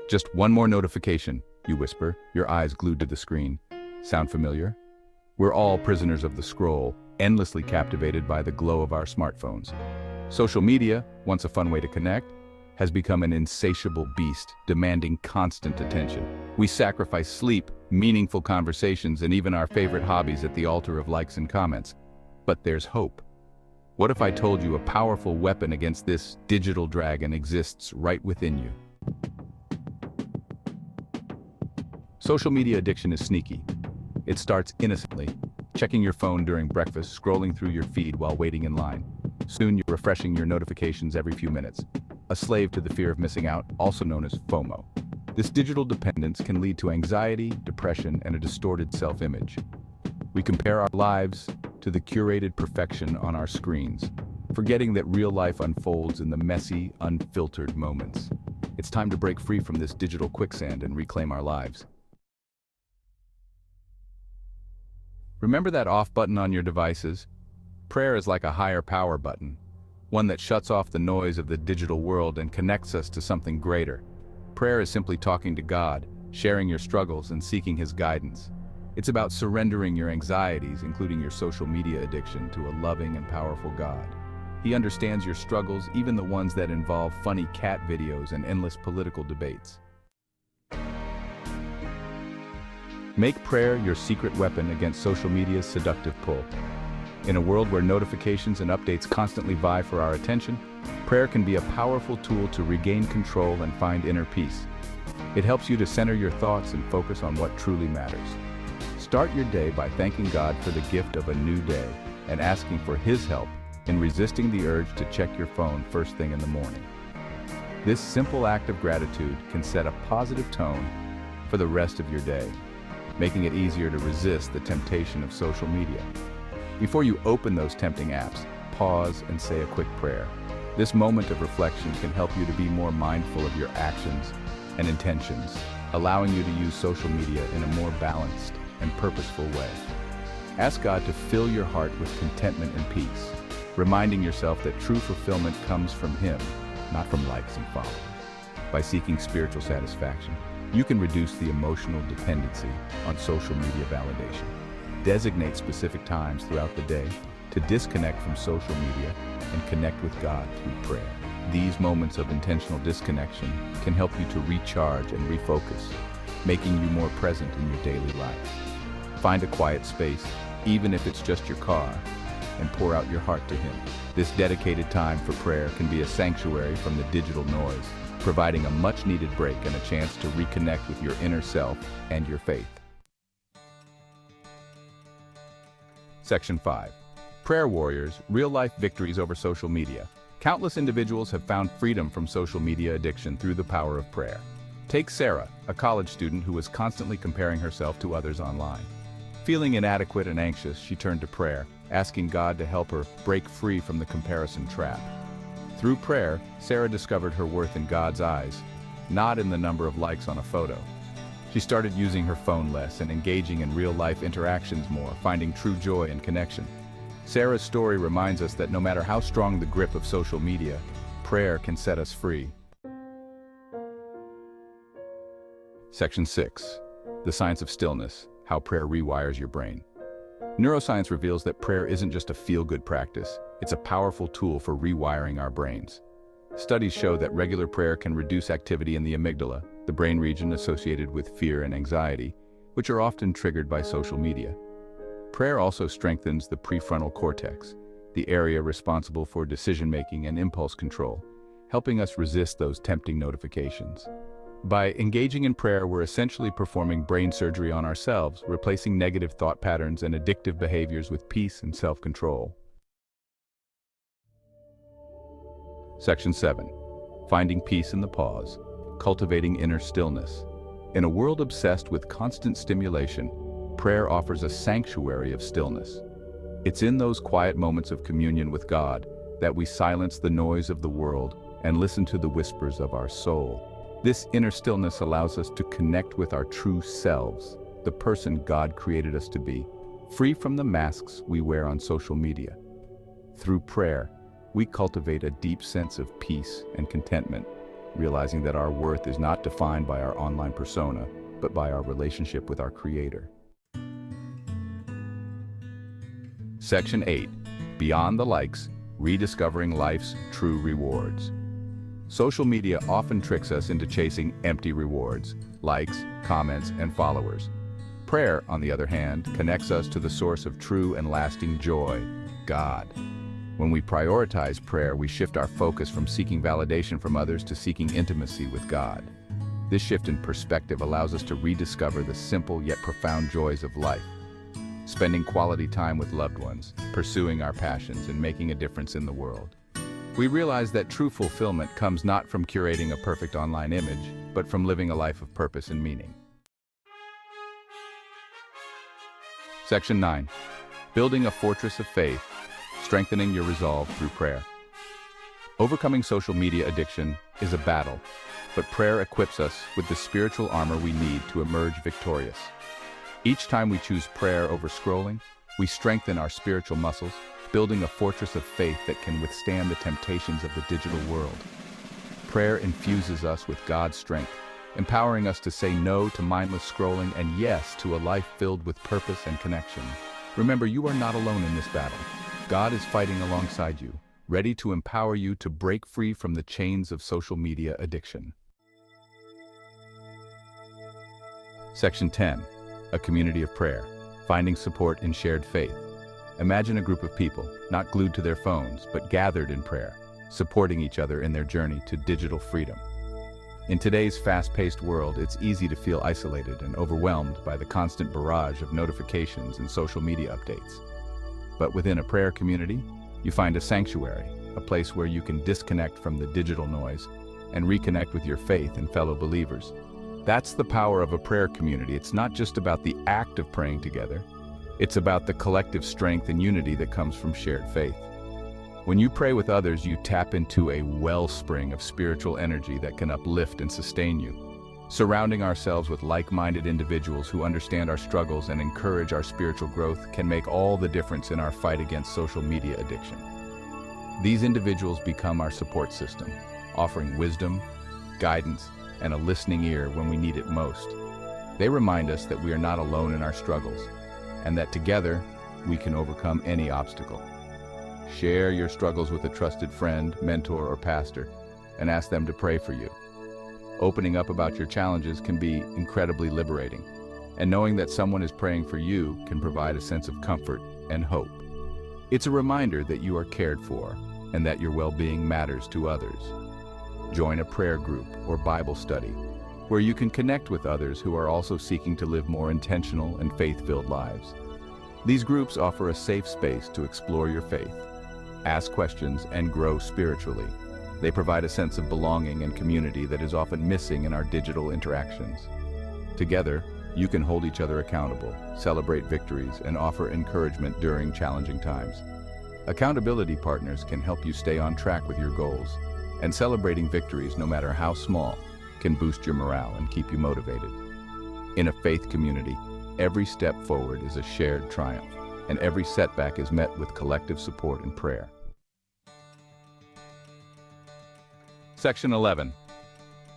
Just one more notification, you whisper, your eyes glued to the screen. Sound familiar? We're all prisoners of the scroll, endlessly captivated by the glow of our smartphones. Social media, once a fun way to connect, has become an insatiable beast, demanding constant attention. We sacrifice sleep, meaningful conversations, and even our favorite hobbies at the altar of likes and comments. But there's hope. What if I told you a powerful weapon against this digital dragon exists right within you? Social media addiction is sneaky. It starts innocently, checking your phone during breakfast, scrolling through your feed while waiting in line. Soon you're refreshing your notifications every few minutes. A slave to the fear of missing out, also known as FOMO. This digital dependence can lead to anxiety, depression, and a distorted self-image. We compare our lives to the curated perfection on our screens, forgetting that real life unfolds in the messy, unfiltered moments. It's time to break free from this digital quicksand and reclaim our lives. Remember that off button on your devices? Prayer is like a higher power button, one that shuts off the noise of the digital world and connects us to something greater. Prayer is simply talking to God, sharing your struggles, and seeking His guidance. It's about surrendering your anxieties, including your social media addiction, to a loving and powerful God. He understands your struggles, even the ones that involve funny cat videos and endless political debates. Make prayer your secret weapon against social media's seductive pull. In a world where notifications and updates constantly vie for our attention, prayer can be a powerful tool to regain control and find inner peace. It helps you to center your thoughts and focus on what truly matters. Start your day by thanking God for the gift of a new day and asking for His help in resisting the urge to check your phone first thing in the morning. This simple act of gratitude can set a positive tone for the rest of your day, making it easier to resist the temptation of social media. Before you open those tempting apps, pause and say a quick prayer. This moment of reflection can help you to be more mindful of your actions and intentions, allowing you to use social media in a more balanced and purposeful way. Ask God to fill your heart with contentment and peace, reminding yourself that true fulfillment comes from Him, not from likes and followers. By seeking spiritual satisfaction, you can reduce the emotional dependency on social media validation. Designate specific times throughout the day to disconnect from social media and connect with God through prayer. These moments of intentional disconnection can help you to recharge and refocus, making you more present in your daily life. Find a quiet space, even if it's just your car, and pour out your heart to Him. This dedicated time for prayer can be a sanctuary from the digital noise, providing a much-needed break and a chance to reconnect with your inner self and your faith. Section 5. Prayer Warriors, Real-Life Victories Over Social Media. Countless individuals have found freedom from social media addiction through the power of prayer. Take Sarah, a college student who was constantly comparing herself to others online. Feeling inadequate and anxious, she turned to prayer, asking God to help her break free from the comparison trap. Through prayer, Sarah discovered her worth in God's eyes, not in the number of likes on a photo. She started using her phone less and engaging in real-life interactions more, finding true joy and connection. Sarah's story reminds us that no matter how strong the grip of social media, prayer can set us free. Section 6. The Science of Stillness, How Prayer Rewires Your Brain. Neuroscience reveals that prayer isn't just a feel-good practice, it's a powerful tool for rewiring our brains. Studies show that regular prayer can reduce activity in the amygdala, the brain region associated with fear and anxiety, which are often triggered by social media. Prayer also strengthens the prefrontal cortex, the area responsible for decision-making and impulse control, helping us resist those tempting notifications. By engaging in prayer, we're essentially performing brain surgery on ourselves, replacing negative thought patterns and addictive behaviors with peace and self-control. Section 7. Finding Peace in the Pause, Cultivating Inner Stillness. In a world obsessed with constant stimulation, prayer offers a sanctuary of stillness. It's in those quiet moments of communion with God that we silence the noise of the world and listen to the whispers of our soul. This inner stillness allows us to connect with our true selves, the person God created us to be, free from the masks we wear on social media. Through prayer, we cultivate a deep sense of peace and contentment, realizing that our worth is not defined by our online persona, but by our relationship with our Creator. Section 8. Beyond the likes, rediscovering life's true rewards. Social media often tricks us into chasing empty rewards, likes, comments, and followers. Prayer, on the other hand, connects us to the source of true and lasting joy, God. When we prioritize prayer, we shift our focus from seeking validation from others to seeking intimacy with God. This shift in perspective allows us to rediscover the simple yet profound joys of life. Spending quality time with loved ones, pursuing our passions, and making a difference in the world. We realize that true fulfillment comes not from curating a perfect online image, but from living a life of purpose and meaning. Section 9. Building a fortress of faith, strengthening your resolve through prayer. Overcoming social media addiction is a battle, but prayer equips us with the spiritual armor we need to emerge victorious. Each time we choose prayer over scrolling, we strengthen our spiritual muscles, building a fortress of faith that can withstand the temptations of the digital world. Prayer infuses us with God's strength, empowering us to say no to mindless scrolling and yes to a life filled with purpose and connection. Remember, you are not alone in this battle. God is fighting alongside you, ready to empower you to break free from the chains of social media addiction. Section 10. A community of prayer, finding support in shared faith. Imagine a group of people, not glued to their phones, but gathered in prayer, supporting each other in their journey to digital freedom. In today's fast-paced world, it's easy to feel isolated and overwhelmed by the constant barrage of notifications and social media updates. But within a prayer community, you find a sanctuary, a place where you can disconnect from the digital noise and reconnect with your faith and fellow believers. That's the power of a prayer community. It's not just about the act of praying together. It's about the collective strength and unity that comes from shared faith. When you pray with others, you tap into a wellspring of spiritual energy that can uplift and sustain you. Surrounding ourselves with like-minded individuals who understand our struggles and encourage our spiritual growth can make all the difference in our fight against social media addiction. These individuals become our support system, offering wisdom, guidance, and a listening ear when we need it most. They remind us that we are not alone in our struggles, and that together we can overcome any obstacle. Share your struggles with a trusted friend, mentor, or pastor, and ask them to pray for you. Opening up about your challenges can be incredibly liberating, and knowing that someone is praying for you can provide a sense of comfort and hope. It's a reminder that you are cared for and that your well-being matters to others. Join a prayer group or Bible study where you can connect with others who are also seeking to live more intentional and faith-filled lives. These groups offer a safe space to explore your faith, ask questions, and grow spiritually. They provide a sense of belonging and community that is often missing in our digital interactions. Together, you can hold each other accountable, celebrate victories, and offer encouragement during challenging times. Accountability partners can help you stay on track with your goals, and celebrating victories, no matter how small, can boost your morale and keep you motivated. In a faith community, every step forward is a shared triumph, and every setback is met with collective support and prayer. Section 11.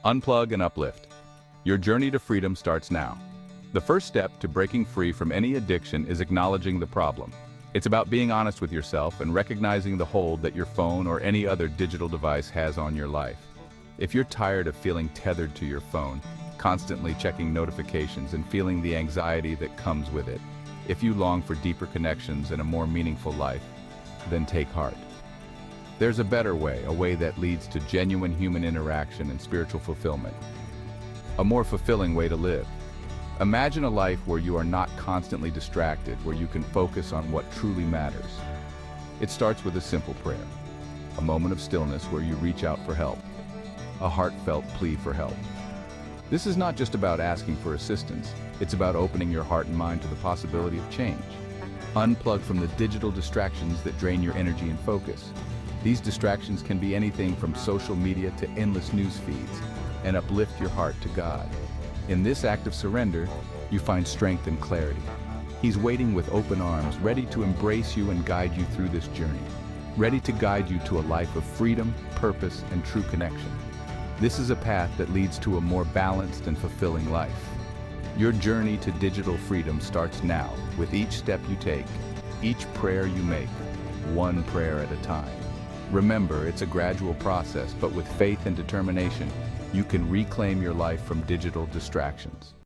Unplug and uplift. Your journey to freedom starts now. The first step to breaking free from any addiction is acknowledging the problem. It's about being honest with yourself and recognizing the hold that your phone or any other digital device has on your life. If you're tired of feeling tethered to your phone, constantly checking notifications and feeling the anxiety that comes with it, if you long for deeper connections and a more meaningful life, then take heart. There's a better way, a way that leads to genuine human interaction and spiritual fulfillment. A more fulfilling way to live. Imagine a life where you are not constantly distracted, where you can focus on what truly matters. It starts with a simple prayer, a moment of stillness where you reach out for help, a heartfelt plea for help. This is not just about asking for assistance, it's about opening your heart and mind to the possibility of change. Unplug from the digital distractions that drain your energy and focus. These distractions can be anything from social media to endless news feeds, and uplift your heart to God. In this act of surrender, you find strength and clarity. He's waiting with open arms, ready to embrace you and guide you through this journey, ready to guide you to a life of freedom, purpose, and true connection. This is a path that leads to a more balanced and fulfilling life. Your journey to digital freedom starts now, with each step you take, each prayer you make, one prayer at a time. Remember, it's a gradual process, but with faith and determination, you can reclaim your life from digital distractions.